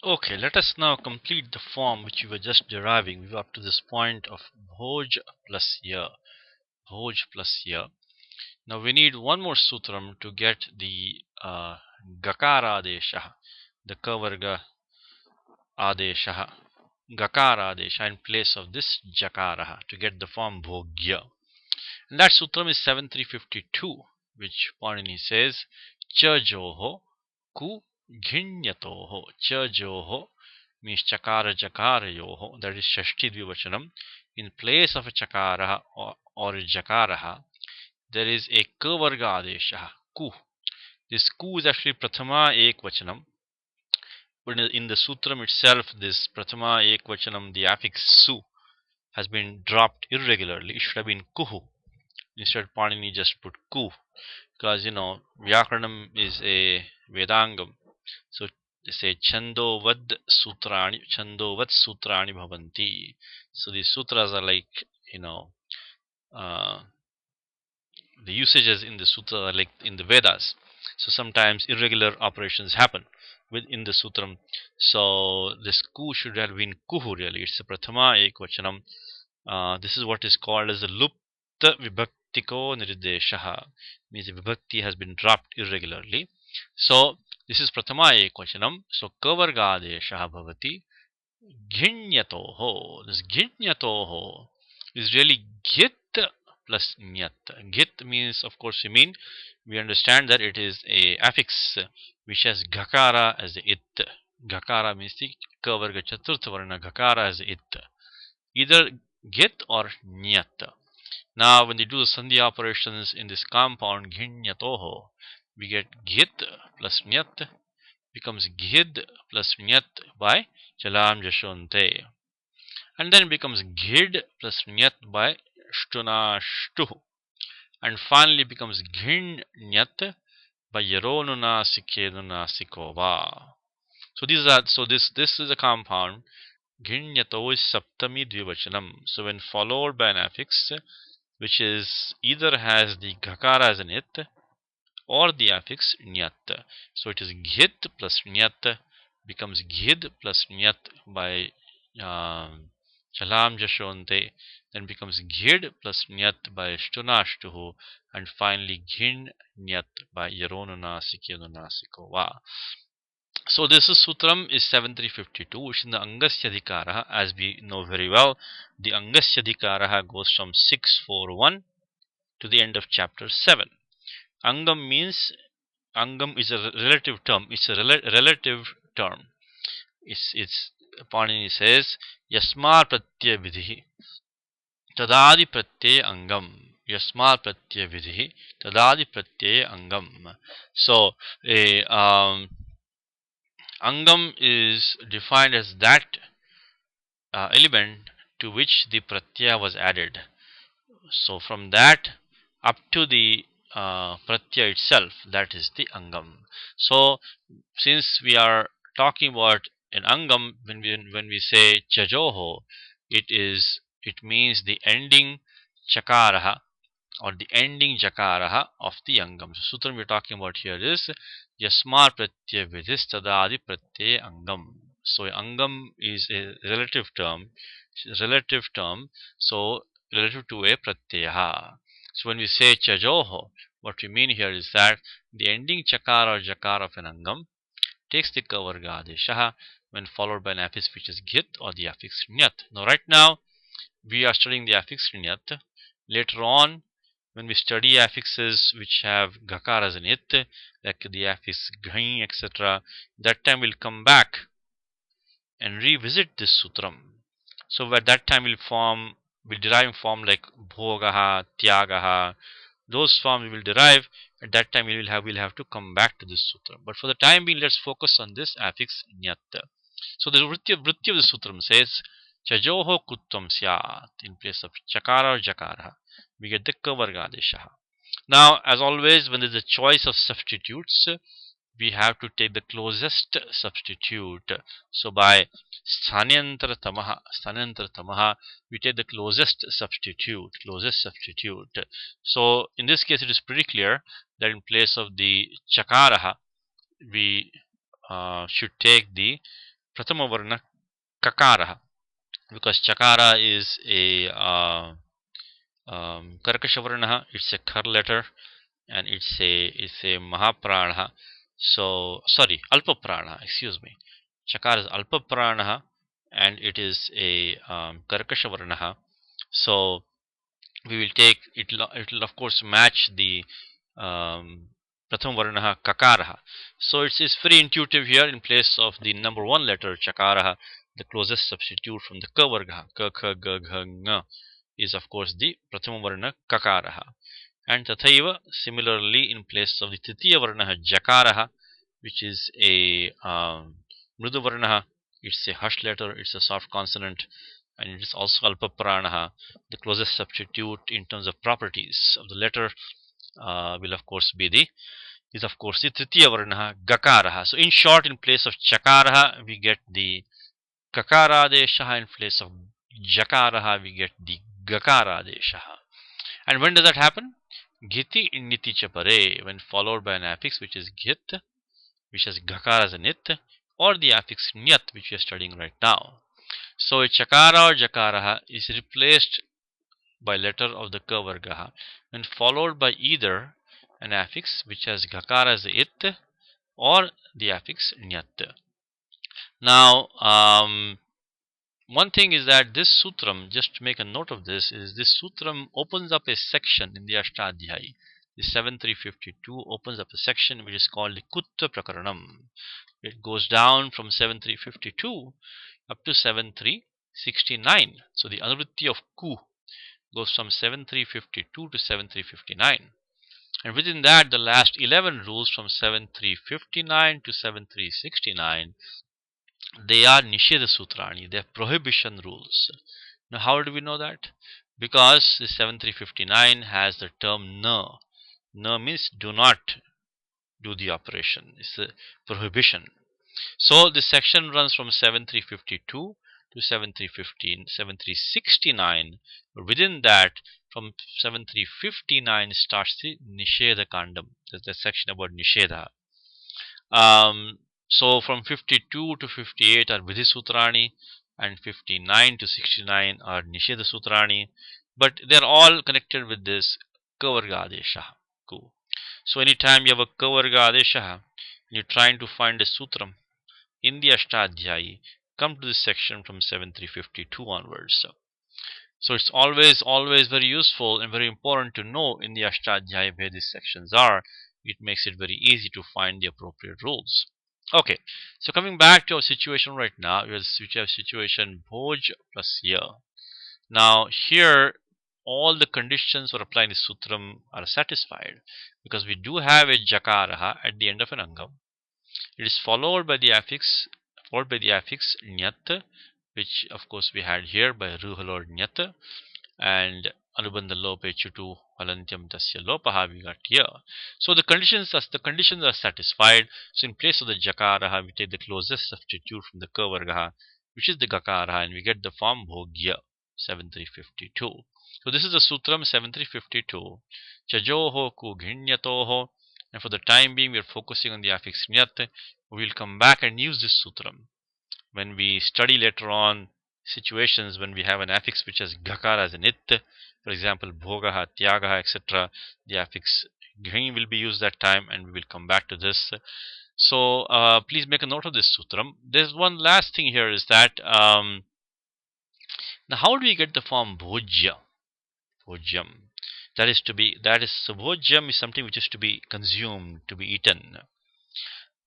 Okay, let us now complete the form which we were just deriving. We were up to this point of Bhoj plus year. Bhoj plus year. Now we need one more sutram to get the Gakara Adesha, the Kavarga Adesha, Gakara Adesha in place of this Jakara to get the form Bhogya. And that sutram is 7352, which Panini says Chajoho ku Ghinyatoho. Chajoho means Chakara Jakara Yoho, that is Shashti Dvivachanam. In place of a Chakara or a Jakara, there is a Kavarga Adesha, Ku. This Ku is actually Prathama Ekvachanam. But in the Sutram itself, this Prathama Ekvachanam, the affix Su, has been dropped irregularly. It should have been Kuhu. Instead, Panini just put Ku. Because Vyakaranam is a Vedangam. So they say Chandovad Sutrani Bhavanti. So these sutras are like, you know, uh, the usages in the sutra are like in the Vedas. So sometimes irregular operations happen within the sutram. So this ku should have been kuhu really. It's a prathama ekvachanam. This is what is called as the lupta vibhaktiko nirdeshaha. Means the vibhakti has been dropped irregularly. So this is prathama ekvachanam. So kavargadeshaha bhavati Ghinyatoho. This Ghinyatoho is really Git plus Nyat. Git means, of course, we understand that it is a affix which has Gakara as the it. Gakara means the Kavarga Chaturtha Varna, Gakara as the it. Either Git or Nyat. Now, when they do the Sandhi operations in this compound Ghinyatoho, we get Git plus Nyat becomes Ghid plus Nyat by Chalam Jashonte. And then becomes Ghid plus Nyat by Shtuna Shtuh. And finally becomes Ghin Nyat by Yeronuna Sikeduna Sikova. So this is a compound. Ghin Nyato is Saptami Dvivachanam. So when followed by an affix which is either has the Gakara as an it or the affix Nyat. So it is Ghit plus Nyat becomes Ghid plus Nyat by Chalam Jashonte, then becomes Ghid plus Nyat by Shtunashtuhu, and finally Ghin Nyat by Yeronuna Sikyonuna Sikova. So this is Sutram is 7352, which is the Angasyadhikara. As we know very well, the Angasyadhikara goes from 641 to the end of chapter 7. Angam means Angam is a relative term. It's a relative term. It's Panini says Yasmar Pratyaya Vidhi Tadadi Pratyaya Angam. Yasmar Pratyaya Vidhi Tadadi Pratyaya Angam. So a Angam is defined as that element to which the Pratyaya was added. So from that up to the pratyaya itself, that is the angam. So since we are talking about an angam, when we say chajoho, it means the ending chakaraha or the ending jakaraha of the angam. So sutram we're talking about here is yasmar pratyaya vidhis tadadi pratyaya angam. So angam is a relative term, so relative to a pratyaya. So when we say chajoho, what we mean here is that the ending chakara or jakar of an angam takes the kavarga adeshaha when followed by an affix which is git or the affix nyat. Now right now we are studying the affix nyat. Later on, when we study affixes which have gakaras in it, like the affix ghain, etc., that time we'll come back and revisit this sutram. So at that time we'll derive form like bhogaha, tyagaha. Those forms we will derive. At that time we'll have to come back to this sutra. But for the time being, let's focus on this affix nyat. So the vritti of the sutram says chajoho kuttam syat in place of chakara or jakara. We get the kavargadeshaha. Now, as always, when there's a choice of substitutes, we have to take the closest substitute. So by sthanyantra tamaha, we take the closest substitute. So in this case, it is pretty clear that in place of the chakaraha, we should take the Prathama Varna Kakara, because Chakara is a Karkasha Varna, it's a Kar letter, and it's a Mahaprana. So sorry, Alpa Prana, excuse me. Chakara is Alpa Prana, and it is a Karkasha Varna. So we will take it. It will of course match the Pratham Varna Kakara. So it's very intuitive here. In place of the number one letter Chakara, the closest substitute from the Ka Varga, Ka Kha Ga Gha Nga, is of course the Pratham Varna Kakara. And Tathaiva, similarly, in place of the Titiya Varna Jakara, which is a Mridu Varna, it's a hush letter, it's a soft consonant, and it is also Alpa Prana. The closest substitute in terms of properties of the letter will of course be the Tritiya Varna Gakara. So in short, in place of Chakara, we get the Kakara Desha. In place of Jakara, we get the Gakara Desha. And when does that happen? Giti Niti Chapare, when followed by an affix which is Git, which has Gakara as a Nit, or the affix Nyat, which we are studying right now. So a Chakara or Jakara is replaced by letter of the Ka Varga when followed by either an affix which has Gakara as a It or the affix Nyat. Now, one thing is that this sutram, just to make a note of this, is this sutram opens up a section in the Ashtadhyayi. The 7352 opens up a section which is called the Kutta Prakaranam. It goes down from 7352 up to 7369. So the anuvritti of Ku goes from 7352 to 7359. And within that, the last 11 rules from 7359 to 7369, they are Nisheda Sutrani, they are prohibition rules. Now, how do we know that? Because the 7359 has the term Na. Na means do not do the operation. It's a prohibition. So this section runs from 7352 to 7369. Within that, from 7359 starts the Nisheda Kandam. That's the section about Nisheda. So from 52 to 58 are Vidhi Sutrani, and 59 to 69 are Nisheda Sutrani, but they're all connected with this Kavarga Adesha. So anytime you have a Kavarga Adesha and you're trying to find a sutram in the Ashtadhyayi, come to this section from 7352 onwards. So it's always very useful and very important to know in the Ashtadhyayi where these sections are. It makes it very easy to find the appropriate rules. Okay, so coming back to our situation right now, we have situation Bhoj plus Ya. Now here, all the conditions for applying the sutram are satisfied because we do have a Jakaraha at the end of an Angam. It is followed by the affix Nyat, which of course we had here by Ruhalor Nyat, and Anubandha Lope Chutu Halantyam Tasya Lopaha we got here. So the conditions are satisfied. So in place of the Jakaraha, we take the closest substitute from the Ka Vargaha, which is the Gakaraha, and we get the form Bhogya 7352. So this is the Sutram 7352. Chajoho ku ghinyatoho. And for the time being, we are focusing on the affix Nyat. We will come back and use this Sutram when we study later on situations when we have an affix which has Gakara as an It. For example, Bhogaha, Tyagaha, etc. The affix Ghi will be used that time, and we will come back to this. So please make a note of this Sutram. There's one last thing here is that now how do we get the form Bhojya? Bhojyam. Bhojyam is something which is to be consumed, to be eaten.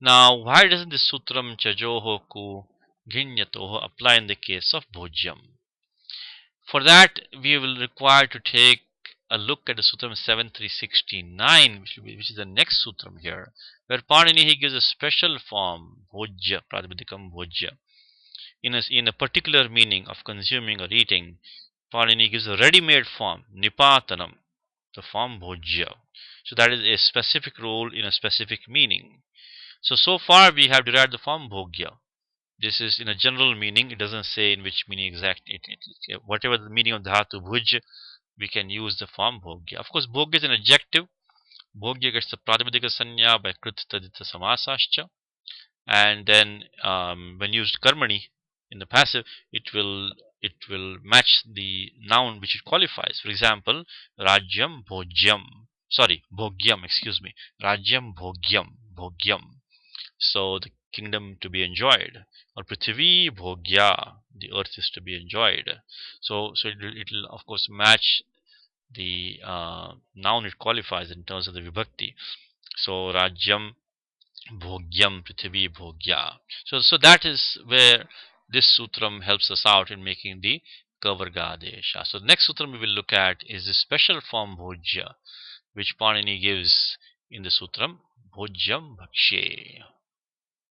Now, why doesn't the Sutram Chajoho ku Ghinyatoho apply in the case of Bhojyam? For that, we will require to take a look at the Sutram 7369, which is the next Sutram here, where Panini he gives a special form, Bhojya, Pradipadikam Bhojya. In a particular meaning of consuming or eating, Panini gives a ready-made form, Nipatanam, the form Bhojya. So that is a specific rule in a specific meaning. So far we have derived the form Bhogya. This is in a general meaning. It doesn't say in which meaning exact. Whatever the meaning of Dhatu Bhuj, we can use the form Bhogya. Of course, Bhogya is an adjective. Bhogya gets the Pratipadika Sanya by Krit Tadita Samasascha. and then when used karmani in the passive, it will match the noun which it qualifies. For example, rajyam bhogyam, sorry, bhogyam, excuse me, rajyam bhogyam, so the kingdom to be enjoyed, or prithvi bhogya, the earth is to be enjoyed. So it will of course match the noun it qualifies in terms of the vibhakti. So rajyam bhogyam prithvi bhogya. So that is where this sutram helps us out in making the kavarga adesha. So the next sutram we will look at is the special form bhojya, which Panini gives in the sutram bhojyam bhakshe.